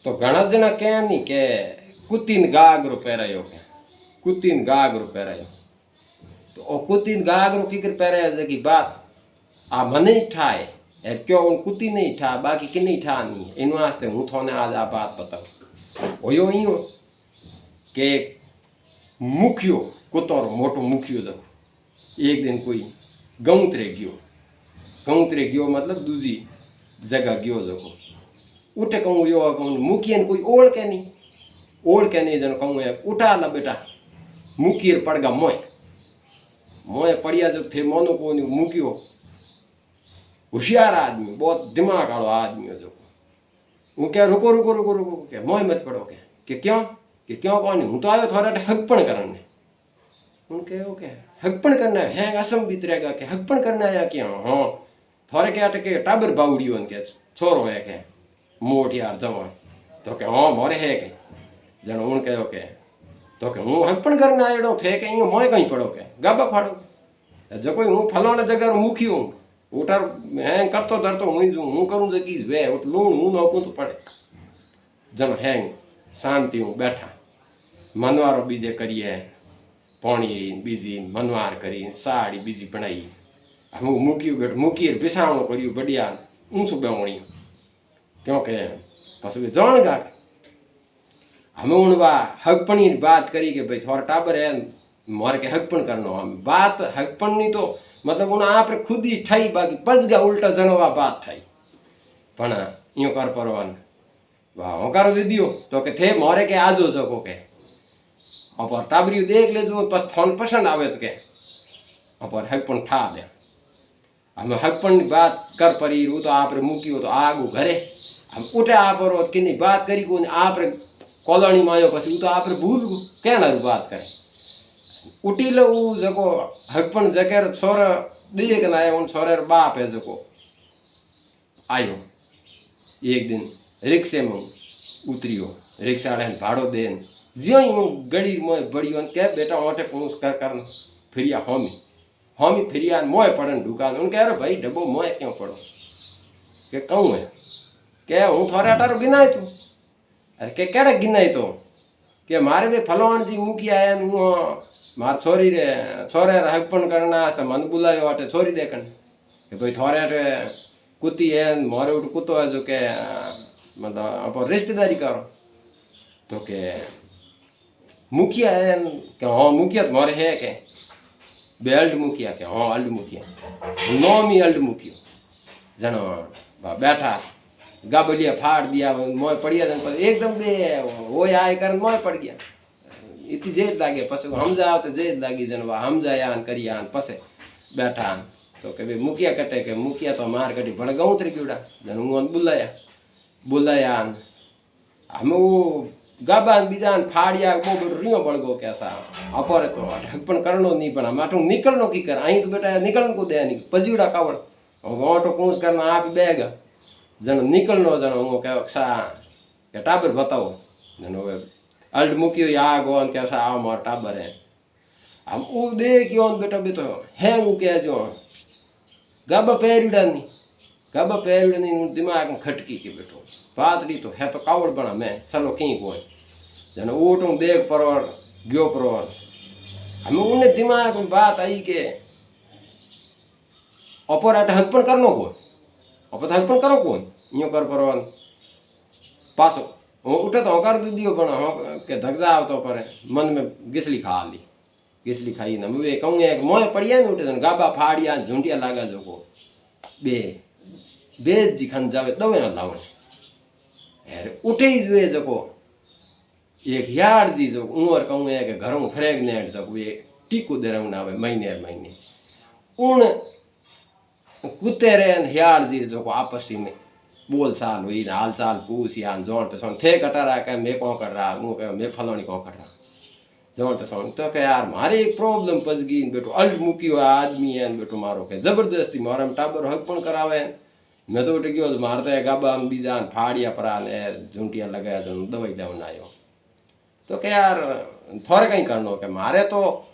તો ઘણા જણા કહે નહીં કે કુતીને ગાગરો પહેરાયો કે કુતીને ગાગરો પહેરાયો તો કુતીને ગાગરો કીકર પહેરાયો છે કે બાત આ મને થાય એ કયો કુતી નહીં થા બાકી કે નહીં થા નહીં એનું વાસ્તે હું થોને આજ આ વાત બતાવું હોયો અહીંયા કે મુખ્યો કૂતરો મોટો મુખ્યો જકો એક દિન કોઈ ગૌત્રે ગયો મતલબ દૂજી જગા ગયો જકો ઉઠે કહું યો કહું મૂકીને કોઈ ઓળખે નહીં જણ કહું ઉઠા લા બેટા મૂકીએ પડગા મોય પડ્યા જો थे મોનું કોને મૂક્યો होशियार आदमी बहुत दिमाग वालो आदमी हो जो वो क्या रुको के मोह मत पड़ो कि क्यों कौन हूँ तो आयो थोड़ा हकपण करने उनके ओके हकपण करना है असम बीत रहेगा कि हकपण करना है क्या हाँ थोड़े क्या के टाबर बाउड़ियो के छोरो है के मोट यार जवान तो के हाँ मोरे है के जन उनके ओके तो के हूँ हकपण करना आयो थे के यूँ मोह कहीं पड़ो के गाबा फाड़ो जो कोई हूँ फलाना जगह मुखी हूँ उठर हैंग करतो धरतो हूँ करूँ जगी वे उठ लूण हूँ नौकूँ तो पड़े जन हैंग शांति हूँ बैठा मनवारो बीजे करिए पाणी बीजी मनवार करी साड़ी बीजी बनाई हूँ मूकी बिसावणो करियो बढ़िया ऊँचू बेवणी क्योंकि पसु जान गा हमें उनवा हकपणी बात करी कि भाई थोड़ा टाबर है मारे के हकपण करनो हम बात हकपण तो मतलब उन आप खुद ही ठाई बाकी पच गया उल्टा जनवा बात ठाई पण यो कर परवान वाह होकार दे दियो तो के थे मोरे के आजो जको के अपर टाबरियो देख लेजो बस थोन पसंद आवे तो के अपर हकपण ठा दे हम हकपण की बात कर परी रू तो आप मूकियो तो आगू घरे हम उठे आप किनी बात करी को आप कॉलोनी में आयो पछी तो आप भूल केना बात करे उठी लो जको हकपण जगह छोर दिए के आया उन छोरे बाप है जको आयो एक दिन रिक्शे में उतरियो रिक्शा वाले भाड़ो देन ज्यो ही गड़ी में बड़ियो के बेटा ओटे पुरुष कर फिरिया होमी फिरिया मोय पड़न दुकान उन कह रहे भाई डब्बो मोय क्यों पड़ो के कहूँ है के हूँ थोड़े अटारो गिनाय तू अरे के केड़े गिनाय तो के मारे भी फलवान जी मूकी आया मार छोरी रे छोरे हकपण करना तो मन बुलायो अटे छोरी देखन कि भाई थोड़े अटे कुत्ती है मोरे उठ कुत्तो है जो के मतलब आप रिश्तेदारी करो तो के मुखिया है कि हाँ मुखिया तो मोरे है के बेल्ड मुखिया के हाँ अल्ड मुखिया नोमी अल्ड मुखियो जनो बैठा गाबलिया फाड़ दिया मोय पड़िया जन एकदम बे वो आए कर मोय पड़ गया इतनी जेद लागे पसे हम जाओ तो जेद लागी जनवा हम जायान करियान पसे बैठा तो के मुखिया कटे के मुखिया तो मार कटी भड़गाऊँ तरी गयोड़ा जन हूँ बुलाया हम वो गाबान बीजान फाड़िया वो बेटो रियो बड़गो कैसा अपरे तो हकपण करनो नहीं पण हम आठू निकलनो की कर अहीं तो बेटा निकलन को दे नहीं पजीड़ा कावड़ ऑटो कूंस करना आप बैग जन निकलनो जन हूँ कहो सा के टाबर बताओ जन वे अल्ट मुकियो या गोन कैसा आओ मार टाबर है हम वो देखियो बेटा भी तो हैंग कह जो गाबा पैरिड़ा नहीं दिमाग में खटकी के बेटो पातड़ी तो है तो कावड़ बना मैं चलो कहीं कोई जन ऊँट देख परवर गयो परवर हमें उन्हें दिमाग में बात आई के अपर अटे हकपण करनो को अपर हकपण करो कौन यो कर परवन पासो वो उठे तो होकार दे दियो पण हो के धगजा आवतो परे मन में गिसली खाई न वे कहूँ एक मोय पड़िया ने उठे गाबा फाड़िया झुंडिया लागा जो को बेज जी खन जावे दवे लावण यार उठे ही जुए जको एक यार जी जो उमर कहूँ है कि घरों फ्रेगनेंट जो ये टीको दे रहा आवे महीने उन कुत्ते रे यार जी जो आपस में बोल साल हुई हाल चाल पूछ या जोन पे सोन थे कटा रहा कह मैं कौन कर रहा हूँ कह मैं फलानी कौन कर रहा जोन पे सोन तो कह यार मारे एक प्रॉब्लम पच गई बेटो अल्ट मुकी हुआ आदमी है बेटो मारो के जबरदस्ती मारा टाबर हकपण करावे मैं तो उठ गयो मारते गाबा बीजा फाड़िया परा ले झूंटिया लगाया जो दवाई लेवन आयो तो कह यार थोड़े कहीं करनो के मारे तो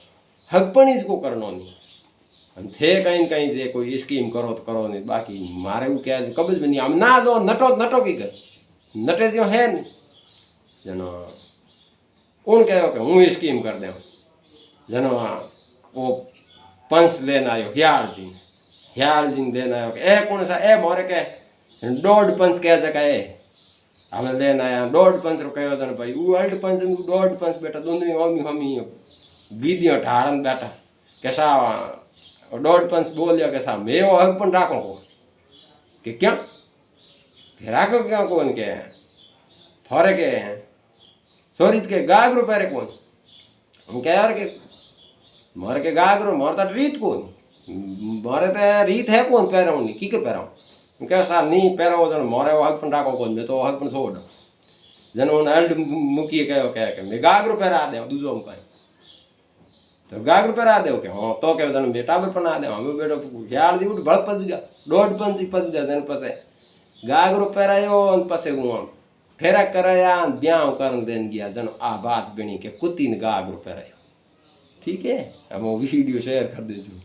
हकपण ही को करनो नहीं थे कहीं जे कोई स्कीम करो तो करो नहीं बाकी मारे वो क्या कबज भी नहीं हम ना दो नटो की कर नटे जो है नहीं जनो उन कहो कि हूँ स्कीम कर दूँ जनो वो पंच लेना आयो ह्याल जी देना आयो ए कौन सा ए मोरे के 1.5 पंच कह जगह है हमें लेना आया 1.5 पंच रो कहो जन भाई वो 1.5 पंच 1.5 पंच बेटा दोनों हम वीडियो ठाड़न बैठा कैसा 1.5 पंच बोलिया कैसा मैं वो हक पण राखो को कि क्या राखो क्या कौन के थोड़े के सोरीत के गागरो पैरे कौन हम कह यार के मारे के गागरो मारे तो रीत कौन मारे तो रीत है कौन पैरा उन्हीं की के पैरा हम कह साल नहीं पैरा हो जन मारे वो हक पण राखो कौन मैं तो हक पण छोड़ जन उन एल्ड मुकी कहो के मैं गागरो पैरा दे दूसरो हम कहीं तो गागरो पैरा दे के हाँ तो के जन बेटा भी पना दे हमें बेटो यार दी उठ बड़ पच गया 1.5 पंच पच गया जन पसे गागरो पैरायो अन पसे हूँ फेरा कराया ब्याह कर देन गया जन आ बात बनी के कुत्ती ने गागरो पैरायो ठीक है हम वो वीडियो शेयर कर दीजिए।